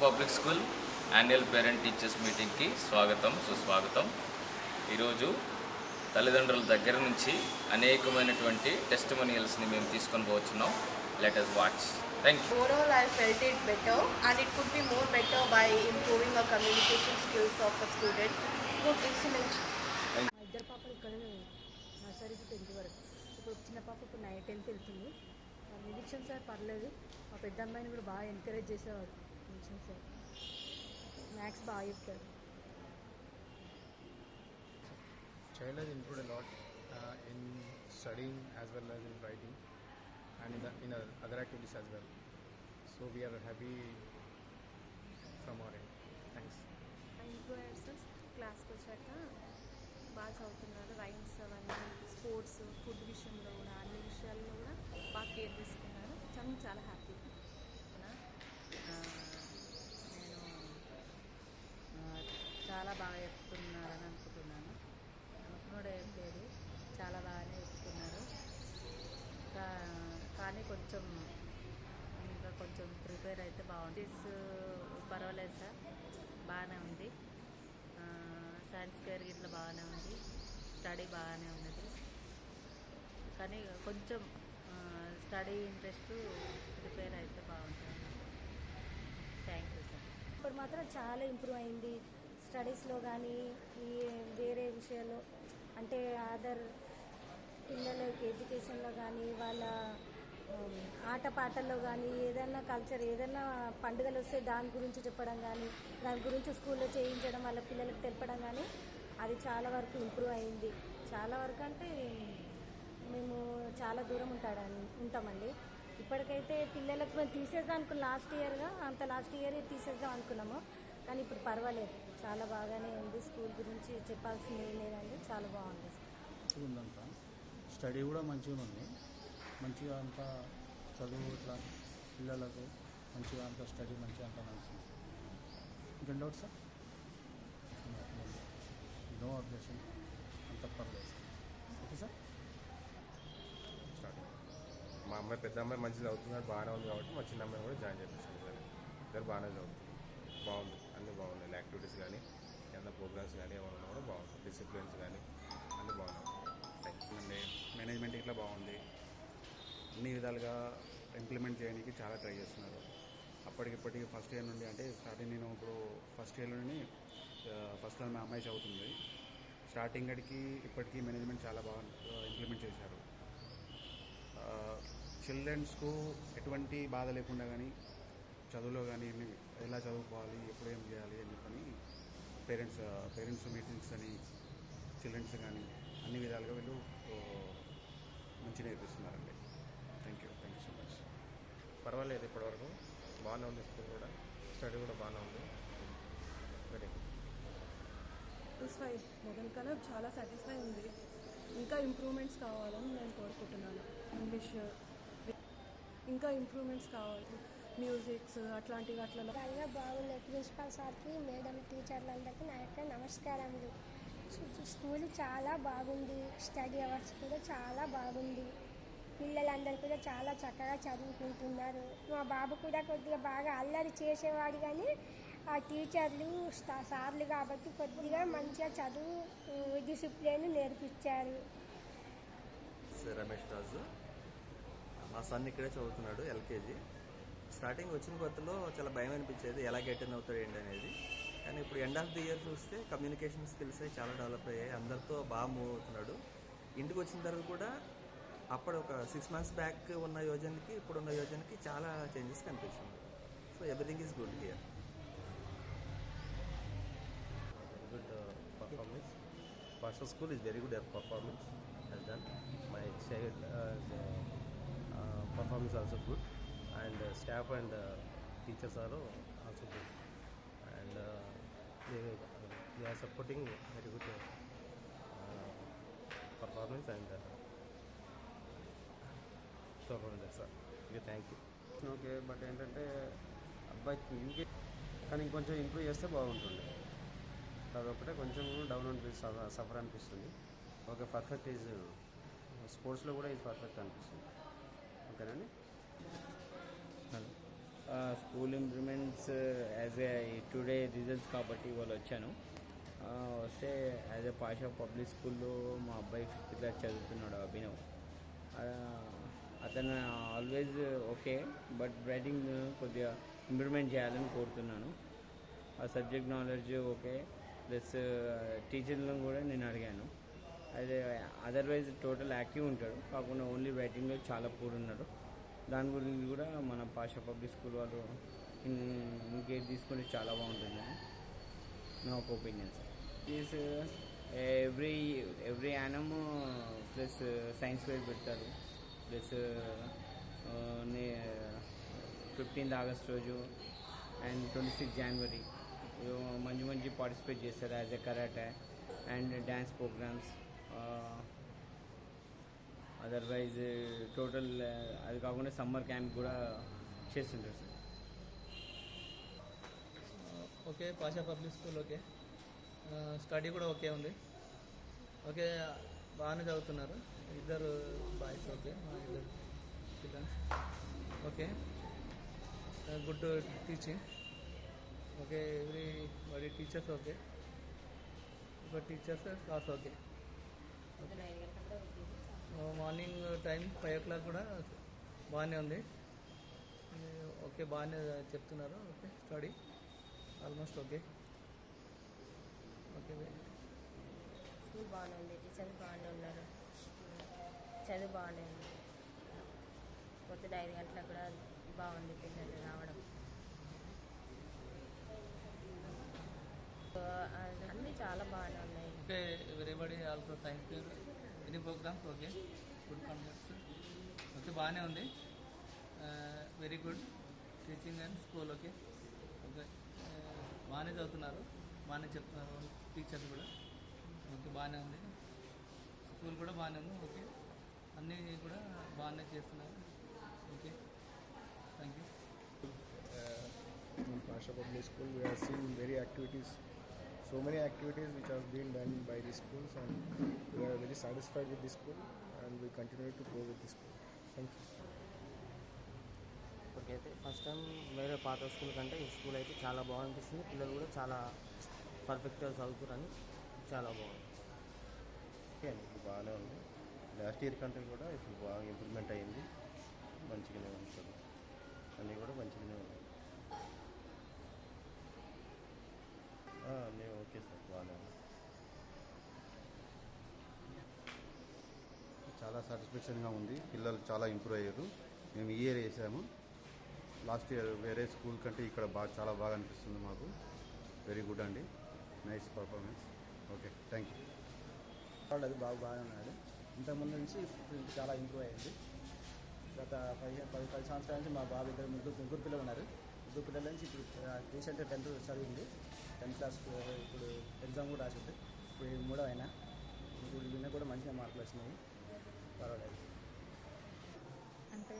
Public school annual parent teachers మీటింగ్కి స్వాగతం సుస్వాగతం. ఈరోజు తల్లిదండ్రుల దగ్గర నుంచి అనేకమైనటువంటి టెస్టిమోనియల్స్ని మేము తీసుకొని పోవచ్చున్నాం. Let us watch. Thank you. Overall, I felt it better, and it could be more better by improving the communication skills of a student. Good, excellent. మా ఇద్దరు పాపలు ఇక్కడ నర్సరీకి 10th వరకు. ఇప్పుడు చిన్న పాప ఇప్పుడు 10th వెళ్తుంది. నిరీక్షణ సార్ పర్లేదు. మా పెద్ద అమ్మాయిని కూడా బాగా ఎంకరేజ్ చేసేవాడు నిరీక్షణ సార్. మ్యాథ్స్ బాగా చెప్తాడు. Child has improved a lot in studying as well as in writing and in other activities as well. So we are happy from our end. Thanks. Improve క్లాస్కి వచ్చాక బాగా చదువుతున్నారు. రైమ్స్ అవన్నీ sports food విషయంలో కూడా అన్ని విషయాల్లో కూడా బాగా కేర్ తీసుకున్నారు. చాలా హ్యాపీ. నేను చాలా బాగా చెప్తున్నారని అనుకుంటున్నాను. అనుకున్నాడు ఏం లేదు, చాలా బాగానే చెప్తున్నారు. కానీ ఇంకా కొంచెం ప్రిపేర్ అయితే బాగుంది. పర్వాలేదు సార్, బాగానే ఉంది. సైన్స్ కేర్ ఇట్లా బాగానే ఉంది. స్టడీ బాగానే ఉన్నది. కానీ కొంచెం స్టడీ ఇంట్రెస్ట్ ప్రిపేర్ అయితే బాగుంటుంది. Thank you sir. ఇప్పుడు మాత్రం చాలా ఇంప్రూవ్ అయింది. స్టడీస్లో కానీ ఈ వేరే విషయాల్లో అంటే అదర్ పిల్లలకి ఎడ్యుకేషన్లో కానీ వాళ్ళ ఆటపాటల్లో కానీ ఏదైనా కల్చర్ ఏదైనా పండుగలు వస్తే దాని గురించి చెప్పడం కానీ దాని గురించి స్కూల్లో చేయించడం వాళ్ళ పిల్లలకు తెలపడం కానీ అది చాలా వరకు ఇంప్రూవ్ అయింది. చాలా వరకు అంటే మేము చాలా దూరం ఉంటామండి. ఇప్పటికైతే పిల్లలకు మేము తీసేద్దాం అనుకున్నాం. లాస్ట్ ఇయర్ తీసేద్దాం అనుకున్నాము. కానీ ఇప్పుడు పర్వాలేదు, చాలా బాగానే ఉంది. స్కూల్ గురించి చెప్పాల్సింది ఏం లేదండి, చాలా బాగుంది. ఉందంతా స్టడీ కూడా మంచిగా ఉంది. మంచిగా అంతా చదువు ఇట్లా పిల్లలకు మంచిగా అంతా స్టడీ మంచిగా అంతా నడుస్తుంది. ఇంకా డౌట్ సార్? నో అబ్జెక్షన్, అంత పర్లేదు. Okay sir, start. మా అమ్మాయి పెద్ద అమ్మాయి మంచిగా చదువుతున్నారు, బాగానే ఉంది కాబట్టి మా చిన్న అమ్మాయి కూడా జాయిన్ చేపిస్తాను సార్. ఇద్దరు బాగానే చదువుతుంది, బాగుంది, అన్నీ బాగున్నాయి. యాక్టివిటీస్ కానీ ఏదైనా ప్రోగ్రామ్స్ కానీ ఏమన్నా కూడా బాగుంది. డిసిప్లిన్స్ కానీ అన్నీ బాగున్నాయి. మేనేజ్మెంట్ ఇట్లా బాగుంది. అన్ని విధాలుగా ఇంప్లిమెంట్ చేయడానికి చాలా ట్రై చేస్తున్నారు. అప్పటికిప్పటికి ఫస్ట్ ఇయర్ నుండి అంటే స్టార్టింగ్ నేను ఇప్పుడు ఫస్ట్ ఇయర్ నుండి ఫస్ట్ క్లాస్ మా అమ్మాయి చదువుతుంది. స్టార్టింగ్ అడికి ఇప్పటికీ మేనేజ్మెంట్ చాలా బాగా ఇంప్లిమెంట్ చేశారు. చిల్డ్రన్స్కు ఎటువంటి బాధ లేకుండా కానీ చదువులో కానీ ఎలా చదువుకోవాలి, ఎప్పుడు ఏం చేయాలి అని చెప్పని పేరెంట్స్ మీటింగ్స్ అని చిల్డ్రన్స్ కానీ అన్ని విధాలుగా వీళ్ళు మంచి నేర్పిస్తున్నారండి. Thank you so much. పర్వాలేదు, ఇప్పటివరకు బాగానే ఉంది. స్కూల్ కూడా స్టడీ కూడా బాగానే ఉంది. వెరీ సాటిస్ఫై మొదలు కన్నా చాలా సాటిస్ఫై ఉంది. ఇంకా ఇంప్రూవ్మెంట్స్ కావాలని నేను కోరుకుంటున్నాను. ఇంగ్లీష్ ఇంకా ఇంప్రూవ్మెంట్స్ కావాలి. మ్యూజిక్స్ అట్లాంటివి అట్లా బాగా బాగున్నాయి. ప్రిన్సిపల్ సార్కి, మేడం, టీచర్లందరికీ నా యొక్క నమస్కారములు. స్కూల్ చాలా బాగుంది. స్టడీ అవర్స్ కూడా చాలా బాగుంది. పిల్లలందరూ కూడా చాలా చక్కగా చదువుకుంటున్నారు. మా బాబు కూడా కొద్దిగా బాగా అల్లరి చేసేవాడు, కానీ ఆ టీచర్లు సార్లు కాబట్టి కొద్దిగా మంచిగా చదువు డిసిప్లిన్ నేర్పించారు. రమేష్ రాజు, మా సన్ ఇక్కడే చదువుతున్నాడు, ఎల్కేజీ. స్టార్టింగ్ వచ్చిన కొత్తలో చాలా భయం అనిపించేది, ఎలా అటెండ్ అవుతాడు ఏంటి అనేది. కానీ ఇప్పుడు ఎండ్ ఆఫ్ ది ఇయర్ చూస్తే కమ్యూనికేషన్ స్కిల్స్ చాలా డెవలప్ అయ్యాయి. అందరితో బాగా మూవ్ అవుతున్నాడు. ఇంటికి వచ్చిన తర్వాత కూడా అప్పుడు ఒక 6 months బ్యాక్ ఉన్న యోజనకి ఇప్పుడున్న యోజనకి చాలా చేంజెస్ కనిపిస్తుంది. So everything is good here. good performance. Pastor School is very good performance has done. My child performance also good, and staff and teachers are also good, and they are supporting very good performance and so on. That's all. Okay, thank you. Okay, but ఏంటంటే అబ్బాయి కానీ ఇంకొంచెం improve చేస్తే బాగుంటుంది. అదొకటే కొంచెం down అనిపిస్తుంది, suffer అనిపిస్తుంది. ఓకే, పర్ఫెక్ట్ ఈజ్ స్పోర్ట్స్లో కూడా ఈజ్ పర్ఫెక్ట్ అనిపిస్తుంది. ఓకేనండి. School improvements as a today results కాబట్టి ఇవాళ వచ్చాను. వస్తే యాజ్ ఏ పాషా పబ్లిక్ స్కూల్లో మా అబ్బాయి 5th క్లాస్ చదువుతున్నాడు, అభినవ్. అతను ఆల్వేజ్ ఓకే, బట్ రైటింగ్ కొద్దిగా ఇంప్రూవ్మెంట్ చేయాలని కోరుతున్నాను. ఆ సబ్జెక్ట్ నాలెడ్జ్ ఓకే, ప్లస్ టీచర్లను కూడా నేను అడిగాను. అదే అదర్వైజ్ టోటల్ యాక్టివ్ ఉంటాడు, కాకుండా ఓన్లీ రైటింగ్లో చాలా పూర్ ఉన్నాడు. దాని గురించి కూడా మన పాషా పబ్లిక్ స్కూల్ వాళ్ళు ఇంకేది తీసుకుంటే చాలా బాగుంటుందని నా ఒక opinion sir. Please every annum plus science fair పెడతారు, ప్లస్ 15th ఆగస్ట్ రోజు అండ్ 26th జనవరి మంచి పార్టిసిపేట్ చేస్తారు as a karate and dance programmes. Otherwise total అది కాకుండా సమ్మర్ క్యాంప్ కూడా చేస్తుంటారు sir. Okay, Pasha public school okay, study కూడా ఓకే ఉంది. ఓకే, బాగానే చదువుతున్నారు. 2 బాయ్స్ ఓకే, మా 2 childrens okay, good teaching okay, every teachers okay, teachers class okay. Morning time 5 o'clock కూడా బాగానే ఉంది. ఓకే, బాగానే చెప్తున్నారు. Okay, study almost okay. Okay, school బాగానే ఉంది, టీచర్స్ బాగానే ఉన్నారు, చదువు బాగానే ఉంది. పొద్దున 5 గంటలకు కూడా బాగుంది పిల్లలు రావడం. అన్నీ చాలా బాగానే ఉన్నాయి. Okay, everybody also science fair any programmes okay, good concepts okay, బాగానే ఉంది. Very good teaching and school okay. Okay, బాగానే చదువుతున్నారు, బాగానే చెప్తున్నారు టీచర్స్ కూడా ఓకే, బాగానే ఉంది. స్కూల్ కూడా బాగానే ఉంది ఓకే, అన్నీ కూడా బాగానే చేస్తున్నారు okay. Thank you. In Pasha Public School, we are seeing so many activities which have been done by the schools, and we are very satisfied with the school, and we continue to go with the school. Thank you. Okay, అయితే first time వేరే పాత school కంటే ఈ school అయితే చాలా బాగుంటుంది. పిల్లలు కూడా చాలా పర్ఫెక్ట్గా చదువుతారని చాలా బాగుంది. ఓకే అండి, ఇప్పుడు బాగానే ఉంది. లాస్ట్ ఇయర్ కంటే కూడా ఇప్పుడు బాగా ఇంప్రూవ్మెంట్ అయ్యింది, మంచిగానే ఉంటుంది, అన్నీ కూడా మంచిగానే ఉన్నాయి. అన్నీ ఓకే సార్, బాగానే ఉంది. చాలా సాటిస్ఫాక్షన్గా ఉంది. పిల్లలు చాలా ఇంప్రూవ్ అయ్యారు. మేము ఈ ఇయర్ వేసాము, లాస్ట్ ఇయర్ వేరే స్కూల్ కంటే ఇక్కడ చాలా బాగా అనిపిస్తుంది మాకు. వెరీ గుడ్ అండి, nice performance. Okay, thank you. అది బాగానే ఉన్నాడు. ఇంతకుముందు నుంచి చాలా ఇంప్రూవ్ అయ్యింది. గత 10 సంవత్సరాల నుంచి మా బాబు ముగ్గురు పిల్లలు ఉన్నారు. ముగ్గురు పిల్లల నుంచి ఇప్పుడు రీసెంట్గా 10th చదివింది. 10th క్లాస్ ఇప్పుడు ఎగ్జామ్ కూడా రాసింది. ఇప్పుడు 3వ అయినా ఇప్పుడు నిన్న కూడా మంచిగా మార్కులు వచ్చినాయి, పర్వాలేదు. అంటే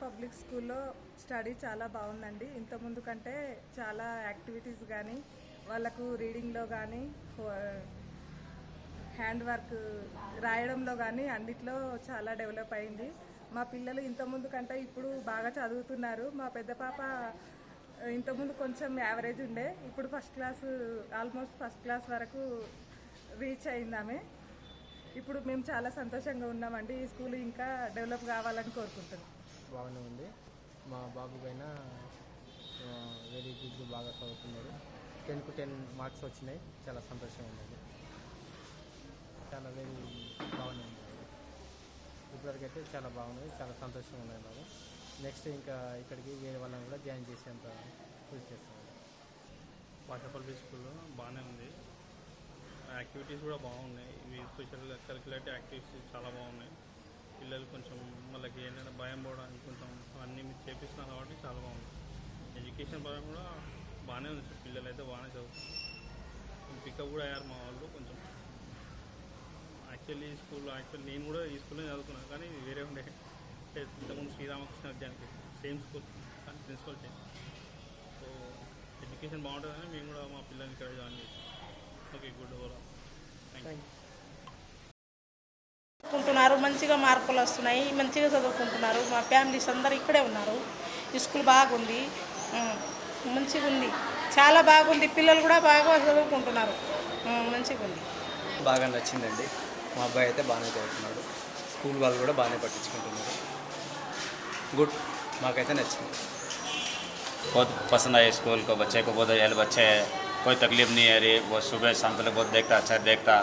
పబ్లిక్ స్కూల్లో స్టడీ చాలా బాగుందండి. ఇంతకుముందు కంటే చాలా యాక్టివిటీస్ కానీ వాళ్ళకు రీడింగ్లో కానీ హ్యాండ్ వర్క్ రాయడంలో కానీ అన్నిట్లో చాలా డెవలప్ అయింది. మా పిల్లలు ఇంతకుముందు కంటే ఇప్పుడు బాగా చదువుతున్నారు. మా పెద్ద పాప ఇంతకుముందు కొంచెం యావరేజ్ ఉండే, ఇప్పుడు ఆల్మోస్ట్ ఫస్ట్ క్లాస్ వరకు రీచ్ అయింది ఆమె. ఇప్పుడు మేము చాలా సంతోషంగా ఉన్నామండి. ఈ స్కూల్ ఇంకా డెవలప్ కావాలని కోరుకుంటున్నాం. బాగానే ఉంది. మా బాబు పైన వెరీ గుడ్, బాగా చదువుతున్నాడు. 10కు 10 మార్క్స్ వచ్చినాయి, చాలా సంతోషంగా ఉంది. చాలా వెరీ బాగానే ఉంది. ఇప్పటివరకు అయితే చాలా బాగుంది, చాలా సంతోషంగా ఉన్నాయి మాకు. నెక్స్ట్ ఇంకా ఇక్కడికి వేరే వాళ్ళని కూడా జాయిన్ చేసేంత కృషి చేస్తాం. పాషా పబ్లిక్ స్కూల్లో బాగానే ఉంది. యాక్టివిటీస్ కూడా బాగున్నాయి. ఇవి స్పెషల్ కరిక్యులర్ యాక్టివిటీస్ చాలా బాగున్నాయి. పిల్లలు కొంచెం వాళ్ళకి ఏంటంటే భయం పోవడానికి కొంచెం అన్నీ మీరు చేపిస్తున్నారు కాబట్టి చాలా బాగుంది. ఎడ్యుకేషన్ పరంగా కూడా బాగానే ఉంది. పిల్లలు అయితే బాగానే చదువుతారు. పికప్ కూడా అయ్యారు మా వాళ్ళు కొంచెం. యాక్చువల్లీ నేను కూడా ఈ స్కూల్లో చదువుకున్నాను, కానీ వేరే ఉండే ఇంతకుముందు శ్రీరామకృష్ణ విద్యానికి సేమ్ స్కూల్, కానీ ప్రిన్సిపల్ చేంజ్. సో ఎడ్యుకేషన్ బాగుంటుందని మేము కూడా మా పిల్లల్ని ఇక్కడ జాయిన్ చేసాం. Okay, good overall. Thank you. చదువుతున్నారు, మంచిగా మార్కులు వస్తున్నాయి, మంచిగా చదువుకుంటున్నారు. మా ఫ్యామిలీస్ అందరు ఇక్కడే ఉన్నారు. ఈ స్కూల్ బాగుంది, మంచిగా ఉంది, చాలా బాగుంది. పిల్లలు కూడా బాగా చదువుకుంటున్నారు, మంచిగా ఉంది. బాగా నచ్చిందండి. మా అబ్బాయి అయితే బాగానే చదువుతున్నాడు. స్కూల్ వాళ్ళు కూడా బాగానే పట్టించుకుంటున్నారు. గుడ్, మాకైతే నచ్చింది. बहुत पसंद आया स्कूल को, बच्चे को बहुत हेल्प अच्छे है, कोई तकलीफ नहीं है। अरे वो सुबह शाम तक बहुत देखता, अच्छा देखता,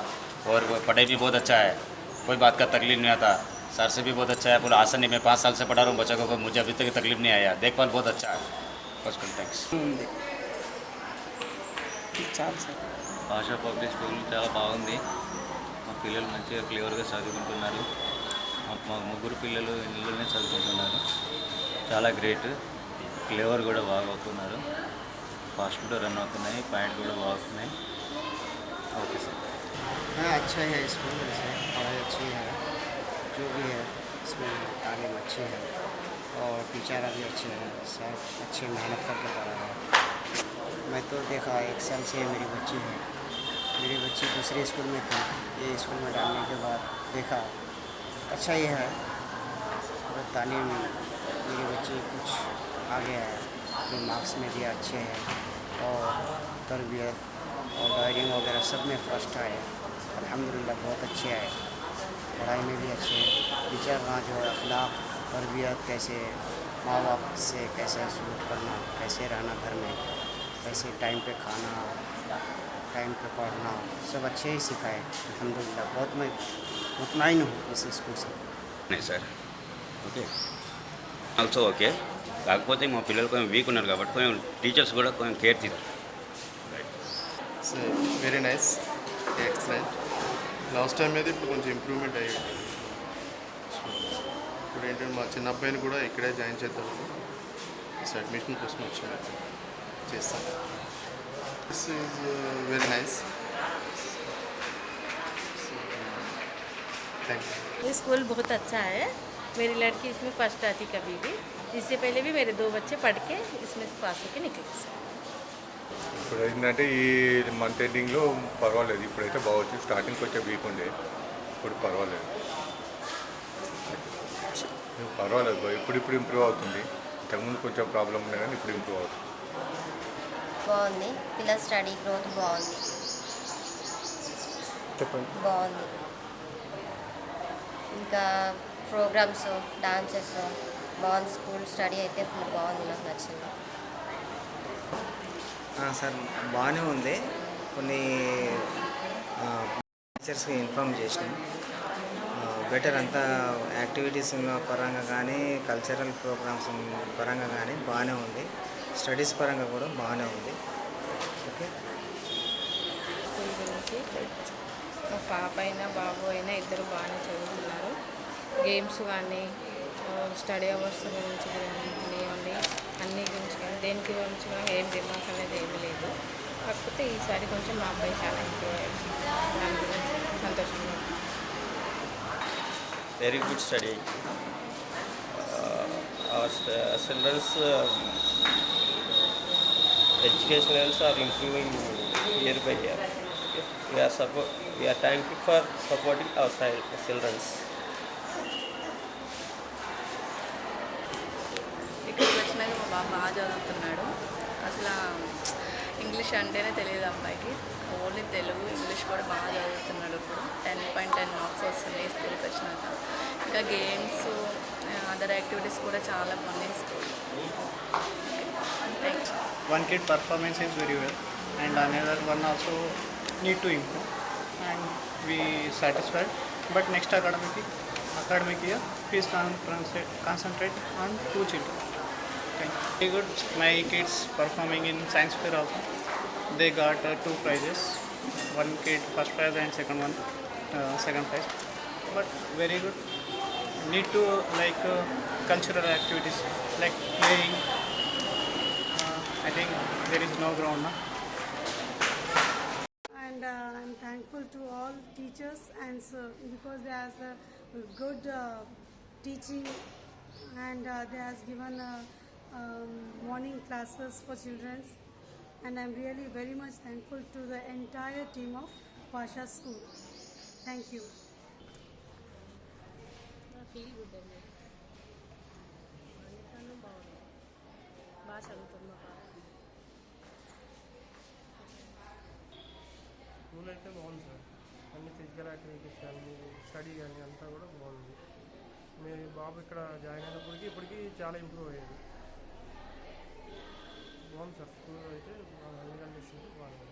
और वो पढ़ाई भी बहुत अच्छा है, कोई बात का तकलीफ नहीं आता। सर से भी बहुत अच्छा है, पूरा आसानी में 5 साल से पढ़ा रहा हूँ बच्चों को, मुझे अभी तक तकलीफ नहीं आया, देखभाल बहुत अच्छा है। बस थैंक्स। భాషా పబ్లిక్ స్కూల్ చాలా బాగుంది. మా పిల్లలు మంచిగా క్లియర్గా చదువుకుంటున్నారు. మా ముగ్గురు పిల్లలు ఇళ్ళలోనే చదువుకుంటున్నారు. చాలా గ్రేట్. క్లియర్ కూడా బాగా అవుతున్నారు. ఫాస్ట్ కూడా రన్ అవుతున్నాయి, పాయింట్ కూడా బాగున్నాయి. Okay sir. अच्छा है स्कूल, वैसे पढ़ाई अच्छी है, जो भी है इसमें तालीम अच्छी है और टीचर भी अच्छे हैं, सब अच्छे मेहनत करके पढ़ा है। मैं तो देखा 1 साल से मेरी बच्ची है, मेरी बच्ची दूसरे स्कूल में थी, ये स्कूल में डालने के बाद देखा अच्छा ही है और तालीम मेरी बच्ची कुछ आगे है, जो मार्क्स में भी अच्छे हैं और तरबियत और ड्राइविंग वगैरह सब में फर्स्ट आए, अल्हम्दुलिल्लाह बहुत अच्छे आए। पढ़ाई में भी अच्छे, टीचर वहाँ जो अखलाक तरबियत कैसे माँ बाप से कैसे सलूक करना, कैसे रहना घर में, कैसे टाइम पे खाना, टाइम पे पढ़ना, सब अच्छे ही सिखाए अल्हम्दुलिल्लाह। बहुत मैं मुतमईन हूँ इस स्कूल से। नहीं सर, ఓకే ఆల్సో ఓకే. కాకపోతే మా పిల్లలు కొంచెం వీక్ ఉన్నారు కాబట్టి కొంచెం టీచర్స్ కూడా కొంచెం కేర్ తీస్తారు. Very nice, excellent. Last time మీద ఇప్పుడు కొంచెం ఇంప్రూవ్మెంట్ అయ్యింది. ఇప్పుడు ఏంటంటే మా చిన్న అబ్బాయిని కూడా ఇక్కడే జాయిన్ చేద్దాము, అడ్మిషన్ కోసం వచ్చాను, చేస్తాను. This is very nice. Thank you. ये स्कूल बहुत अच्छा है. मेरी लड़की इसमें फर्स्ट आती कभी भी. इससे पहले भी मेरे 2 बच्चे पढ़ के इसमें पास होकर निकले. ఇప్పుడు ఏంటంటే ఈ మంత్ ఎండింగ్లో పర్వాలేదు, ఇప్పుడైతే బాగొచ్చు. స్టార్టింగ్ కొంచెం వీక్ ఉండే, ఇప్పుడు పర్వాలేదు. ఇప్పుడు ఇంప్రూవ్ అవుతుంది. ఇంతకుముందు కొంచెం ప్రాబ్లం ఉండే కానీ ఇప్పుడు ఇంప్రూవ్ అవుతుంది. బాగుంది. పిల్లల స్టడీ గ్రోత్ బాగుంది. చెప్పండి. బాగుంది. ఇంకా ప్రోగ్రామ్స్, డాన్సెస్ బాగుంది. స్కూల్ స్టడీ అయితే ఫుల్ బాగుంది, నాకు నచ్చింది. సార్ బాగానే ఉంది. కొన్ని టీచర్స్కి ఇన్ఫామ్ చేసినాం. బెటర్ అంతా యాక్టివిటీస్ పరంగా కానీ కల్చరల్ ప్రోగ్రామ్స్ పరంగా కానీ బాగానే ఉంది. స్టడీస్ పరంగా కూడా బాగానే ఉంది. ఓకే. స్కూల్ గురించి మా పాప అయినా బాబు అయినా ఇద్దరు బాగానే చదువుతున్నారు. గేమ్స్ కానీ స్టడీ అవర్స్ గురించి కానివ్వండి, అన్ని గురించి కానీ దేనికి గురించి కూడా ఏం రిమార్క్ అనేది ఏమీ లేదు. కాకపోతే ఈసారి కొంచెం మా అబ్బాయి చాలా ఇంప్రూవ్ అయ్యాడు, దాని గురించి సంతోషంగా. Very good study. Our children's education levels are improving year by year. We are thankful for supporting our children's. ఇక్కడికి వచ్చినాక మా బాబు బాగా చదువుతున్నాడు. అసలు ఇంగ్లీష్ అంటేనే తెలియదు అబ్బాయికి, ఓన్లీ తెలుగు ఇంగ్లీష్ కూడా బాగా చదువుతున్నాడు. ఇప్పుడు 10.10 మార్క్స్ వస్తున్నాయి స్కూల్కి వచ్చినాక. ఇంకా గేమ్స్, అదర్ యాక్టివిటీస్ కూడా చాలా బాగున్నాయి school. Thanks. One kid performance is very well and another one also need to improve and we satisfied. But next academic year, please concentrate on 2 children. Thank you. Very good. My kids performing in science fair also. They got 2 prizes. One kid first prize and second prize. But very good. Need to like cultural activities like playing. I think there is no ground now. And I'm thankful to all teachers and because they has a good teaching and they has given morning classes for children, and I'm really very much thankful to the entire team of Pasha School. Thank you. Feel good అండి, అందుకని బాగుంది, బాగా చదువుతుంది మా పాప. School అయితే బాగుంది sir, అన్ని ఫిజికల్ యాక్టివిటీస్ కానీ స్టడీ కానీ అంతా కూడా బాగుంది. మీ బాబు ఇక్కడ జాయిన్ అయినప్పటికీ ఇప్పటికీ చాలా ఇంప్రూవ్ అయ్యాడు. బాగుంది సార్, స్కూల్ అయితే అన్ని కండిషన్ బాగుంది.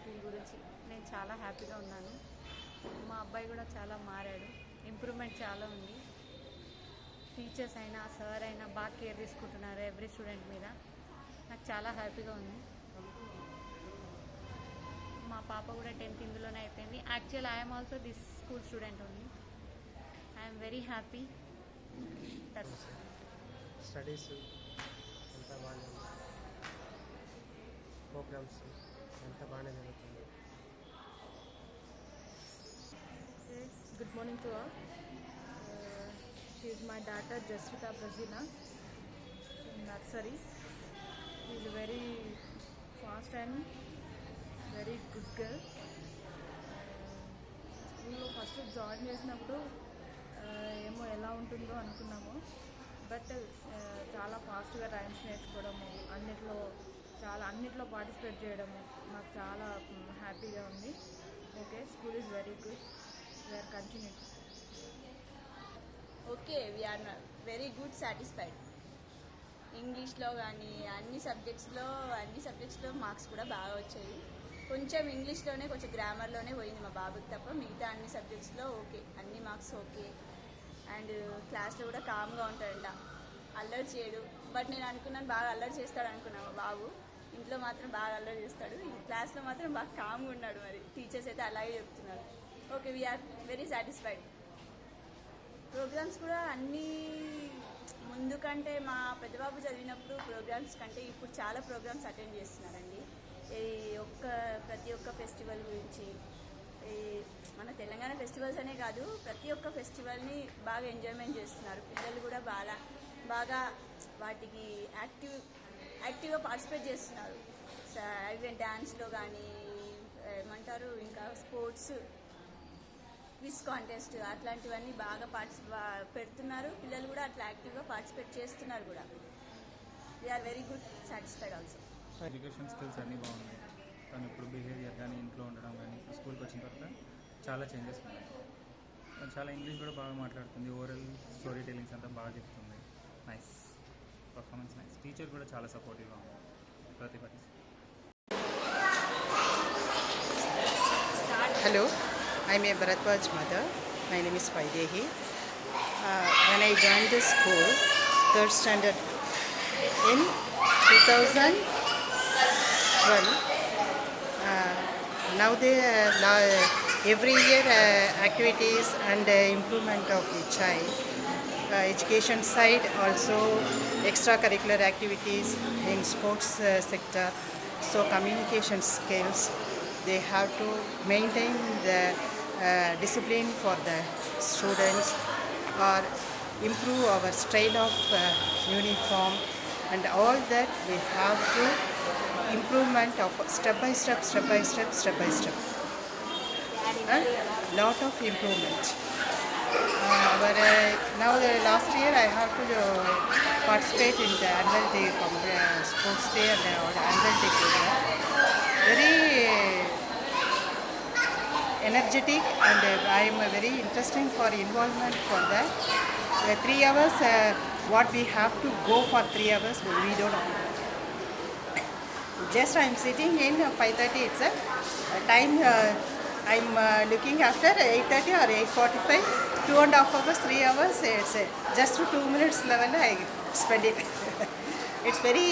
దీని గురించి నేను చాలా హ్యాపీగా ఉన్నాను. మా అబ్బాయి కూడా చాలా మారాడు, ఇంప్రూవ్మెంట్ చాలా ఉంది. టీచర్స్ అయినా సార్ అయినా బాగా కేర్ తీసుకుంటున్నారు ఎవ్రీ స్టూడెంట్ మీద. నాకు చాలా హ్యాపీగా ఉంది. మా పాప కూడా 10th ఇందులోనే అయిపోయింది. Actual I'm also this school student only. I'm very happy. Studies అంతా బాగానే ఉంది, ప్రోగ్రామ్స్ అంతా బాగానే జరుగుతుంది. Good morning to all. She is my daughter Jasvita Brazina in nursery. She is a very fast and very good girl. స్కూల్లో first join చేసినప్పుడు ఏమో ఎలా ఉంటుందో అనుకున్నాము, బట్ చాలా ఫాస్ట్గా రైమ్స్ నేర్చుకోవడము, అన్నిట్లో పార్టిసిపేట్ చేయడము నాకు చాలా హ్యాపీగా ఉంది. Okay, school is very good. We are continuing. Okay, we are very good satisfied. ఇంగ్లీష్లో కానీ అన్ని సబ్జెక్ట్స్లో మార్క్స్ కూడా బాగా వచ్చాయి. కొంచెం ఇంగ్లీష్లోనే కొంచెం గ్రామర్లోనే పోయింది మా బాబుకి తప్ప, మిగతా అన్ని సబ్జెక్ట్స్లో ఓకే, అన్ని మార్క్స్ ఓకే. అండ్ క్లాస్లో కూడా కామ్గా ఉంటాడంట, అల్లరి చేయడు. బట్ నేను అనుకున్నాను బాగా అల్లరి చేస్తాడు అనుకున్నాను మా బాబు. ఇంట్లో మాత్రం బాగా అల్లరి చేస్తాడు, క్లాస్లో మాత్రం బాగా కామ్గా ఉన్నాడు. మరి టీచర్స్ అయితే అలాగే చెప్తున్నారు. Okay, we are very satisfied. Programmes కూడా అన్నీ ముందు కంటే మా పెద్దబాబు చదివినప్పుడు ప్రోగ్రామ్స్ కంటే ఇప్పుడు చాలా ప్రోగ్రామ్స్ అటెండ్ చేస్తున్నారండి. ప్రతి ఒక్క ఫెస్టివల్ గురించి, మన తెలంగాణ ఫెస్టివల్స్ అనే కాదు, ప్రతి ఒక్క ఫెస్టివల్ని బాగా ఎంజాయ్మెంట్ చేస్తున్నారు. పిల్లలు కూడా బాగా వాటికి యాక్టివ్గా పార్టిసిపేట్ చేస్తున్నారు. ఈవెన్ డ్యాన్స్లో కానీ ఏమంటారు, ఇంకా స్పోర్ట్స్, క్విజ్ కాంటెస్ట్ అట్లాంటివన్నీ బాగా పెడుతున్నారు. పిల్లలు కూడా అట్లా యాక్టివ్గా పార్టిసిపేట్ చేస్తున్నారు కూడా. We are very good satisfied also. Education skills అన్నీ బాగున్నాయి. తను ఇప్పుడు బిహేవియర్ కానీ, ఇంట్లో ఉండడం కానీ, స్కూల్కి వచ్చిన తర్వాత చాలా చేంజెస్ ఉన్నాయి. తను చాలా ఇంగ్లీష్ కూడా బాగా మాట్లాడుతుంది, ఓరల్ స్టోరీ టెల్లింగ్స్ అంతా బాగా చెప్తుంది. Nice performance, nice. టీచర్ కూడా చాలా సపోర్టివ్గా ఉంది ప్రతిభటి. Hello, I am a Bharatwaj mother. My name is Vaidehi. When I joined this school, 3rd standard in 2012, now every year activities and improvement of the child. Education side also extracurricular activities in sports sector. So communication skills. They have to maintain the discipline for the students or improve our style of uniform, and all that we have to improvement of step by step. Lot of improvement. Now the last year I have to participate in the annual day sports day and annual day program. Very energetic, and I am very interesting for involvement for that. 3 hours, what we have to go for 3 hours, we don't know. Just I am sitting in 5:30 itself. Time I am looking after 8:30 or 8:45. 2.5 hours, 3 hours. It's just 2 minutes level I spend it. It's very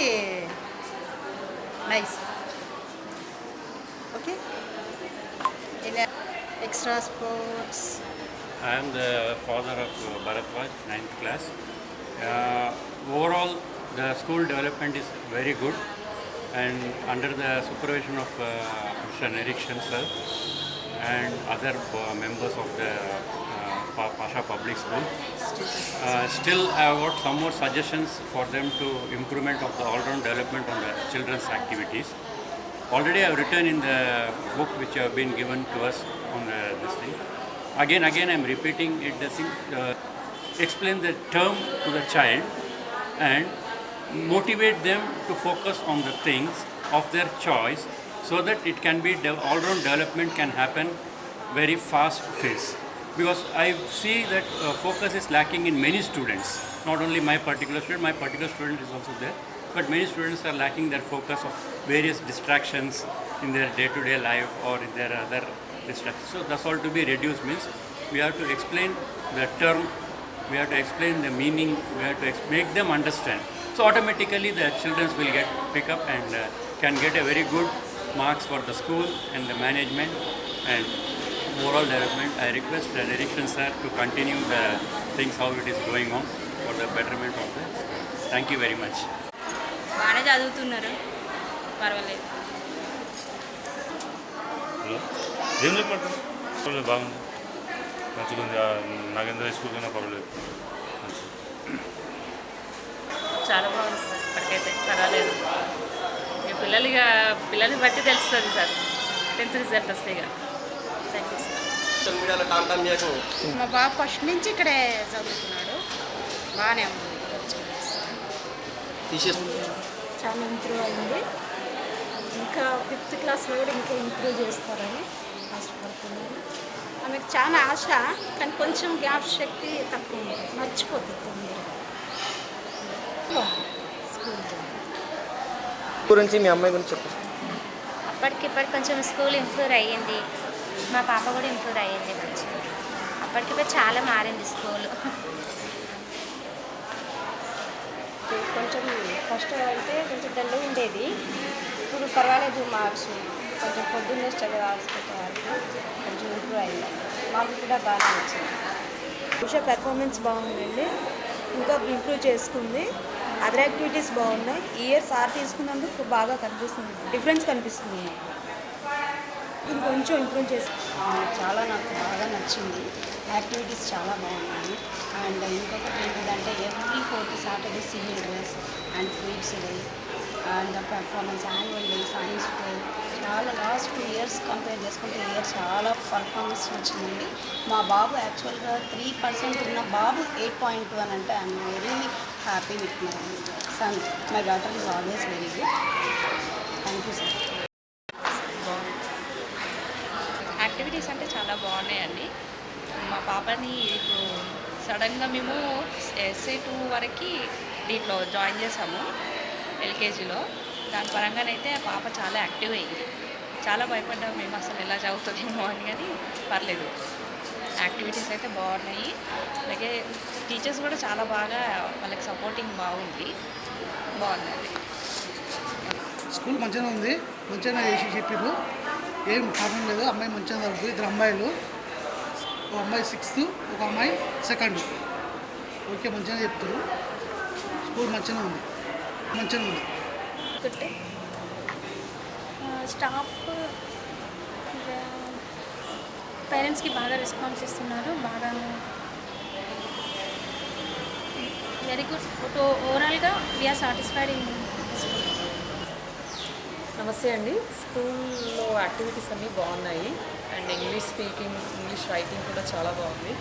nice. Okay. In extra sports. I am the father of Bharatwaj, 9th class. Overall, the school development is very good, and under the supervision of Mr. Nirikshan sir and other members of the Pasha Public School. Still, I have got some more suggestions for them to improvement of the all-round development on the children's activities. Already I have written in the book which have been given to us on this thing. again I'm repeating it, explain the term to the child and motivate them to focus on the things of their choice so that it can be all-round development can happen very fast pace. Because I see that focus is lacking in many students, not only my particular student is also there, but many students are lacking their focus of various distractions in their day-to-day life or in their other distractions. So that's all to be reduced means we have to explain the term, we have to explain the meaning, we have to make them understand. So automatically the children will pick up and can get a very good marks for the school and the management and overall development. I request the direction sir to continue the things how it is going on for the betterment of the school. Thank you very much. బాగానే చదువుతున్నారు, పర్వాలేదు. Hello ఏం చెప్పండి పర్వాలేదు, బాగుంది, మంచిగా ఉంది. Nagendra high school కన్నా పర్వాలేదు. చాలా బాగుంది సార్, ఇప్పటికైతే పర్వాలేదు. ఇక పిల్లల్ని బట్టి తెలుస్తుంది సార్, 10th రిజల్ట్ వస్తే ఇక. Thank you sir. మా బాబు ఫస్ట్ నుంచి ఇక్కడే చదువుతున్నాడు, బాగానే ఉంది. చాలా ఇంప్రూవ్ అయింది. ఇంకా 5th క్లాస్లో కూడా ఇంకా ఇంప్రూవ్ చేస్తారని ఆశపడుతున్నాను. ఆమెకు చాలా ఆశ, కానీ కొంచెం జ్ఞాపక శక్తి తక్కువ ఉంది, మర్చిపోతుంది తొందరగా. స్కూల్ గురించి మీ అమ్మాయి గురించి చెప్పండి. అప్పటికిప్పటి కొంచెం స్కూల్ ఇంప్రూవ్ అయ్యింది, మా పాప కూడా ఇంప్రూవ్ అయ్యింది మంచిగా. అప్పటికిప్పుడు చాలా మారింది స్కూల్. కొంచెం ఫస్ట్ అయితే కొంచెం డల్ ఉండేది, ఇప్పుడు పర్వాలేదు. మార్క్స్ కొంచెం పొద్దున్నే చదవాల్సి పెట్టేవాళ్ళు, కొంచెం ఇంప్రూవ్ అయింది. మాకు కూడా బాగా నచ్చింది. ఉషా పెర్ఫార్మెన్స్ బాగుందండి, ఇంకా ఇంప్రూవ్ చేసుకుంది. అదర్ యాక్టివిటీస్ బాగున్నాయి. ఈ ఇయర్ సార్ తీసుకున్నందుకు బాగా కనిపిస్తుంది, డిఫరెన్స్ కనిపిస్తుంది. ఇంకొంచెం ఇంప్రూవ్ చేసుకుంది. చాలా నాకు బాగా నచ్చింది. యాక్టివిటీస్ చాలా బాగున్నాయి. అండ్ ఇంకొకటి ఏంటంటే every 4th Saturday civil dress and fruits day and performance annual day, science day, చాలా లాస్ట్ 2 years కంపేర్ చేసుకుంటే ఈ ఇయర్ చాలా పర్ఫార్మెన్స్ వచ్చిందండి. మా బాబు యాక్చువల్గా 3% ఉన్న బాబు 8.2 అని అంటే I'm very happy with my son. My daughter is always very good. Thank you sir. Activities అంటే చాలా బాగున్నాయండి. మా పాపని ఇప్పుడు సడన్గా మేము SA2 వరకు దీంట్లో జాయిన్ చేసాము, ఎల్కేజీలో. దాని పరంగానైతే పాప చాలా యాక్టివ్ అయ్యింది. చాలా భయపడ్డాము మేము, అసలు ఎలా చదువుతుందేమో అని, కానీ పర్లేదు. యాక్టివిటీస్ అయితే బాగున్నాయి. అలాగే టీచర్స్ కూడా చాలా బాగా వాళ్ళకి సపోర్టింగ్ బాగుంది, బాగుందండి. స్కూల్ మంచిగా ఉంది, మంచిగా చేసి చెప్పారు, ఏం ప్రాబ్లం లేదు. అమ్మాయి మంచిగా చదువుతుంది. 2 అమ్మాయిలు, ఒక అమ్మాయి 6th, ఒక అమ్మాయి 2nd. ఓకే, మంచిగా చెప్తారు. స్కూల్ మంచిగా ఉంది, మంచిగా ఉంది. ఒకటి స్టాఫ్ పేరెంట్స్కి బాగా రెస్పాన్స్ ఇస్తున్నారు, బాగా వెరీ గుడ్. ఓవరాల్గా వీఆర్ సాటిస్ఫైడ్ ఇన్ స్కూల్. నమస్తే అండి. స్కూల్లో యాక్టివిటీస్ అన్నీ బాగున్నాయి and English speaking, English writing కూడా చాలా బాగుంది.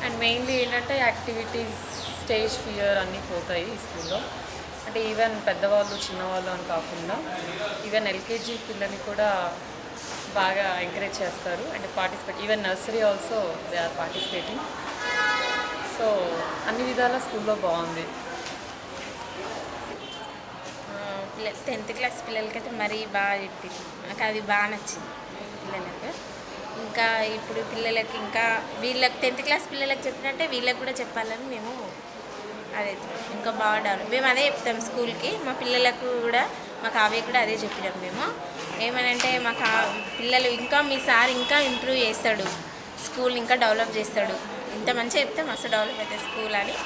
అండ్ మెయిన్లీ ఏంటంటే యాక్టివిటీస్, స్టేజ్ ఫియర్ అన్నీ పోతాయి ఈ స్కూల్లో. అంటే ఈవెన్ పెద్దవాళ్ళు చిన్నవాళ్ళు అని కాకుండా ఈవెన్ ఎల్కేజీ పిల్లల్ని కూడా బాగా ఎంకరేజ్ చేస్తారు and participate. Even nursery also they are participating. So అన్ని విధాల స్కూల్లో బాగుంది. 10th క్లాస్ పిల్లలకైతే మరీ బాగా చెప్పింది, నాకు అది బాగా నచ్చింది పిల్లలకు. ఇంకా ఇప్పుడు పిల్లలకి ఇంకా వీళ్ళకి 10th క్లాస్ పిల్లలకు చెప్పినట్టే వీళ్ళకి కూడా చెప్పాలని మేము అదే ఇంకా బాగా డెవలప్. మేము అదే చెప్తాం స్కూల్కి, మా పిల్లలకు కూడా, మా కావ్య కూడా అదే చెప్పినాం మేము. ఏమనంటే మా పిల్లలు ఇంకా మీ సార్ ఇంకా ఇంప్రూవ్ చేస్తాడు, స్కూల్ ఇంకా డెవలప్ చేస్తాడు, ఇంత మంచిగా చెప్తే మస్తు డెవలప్ అవుతుంది స్కూల్ అని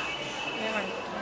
మేము అనుకుంటున్నాం.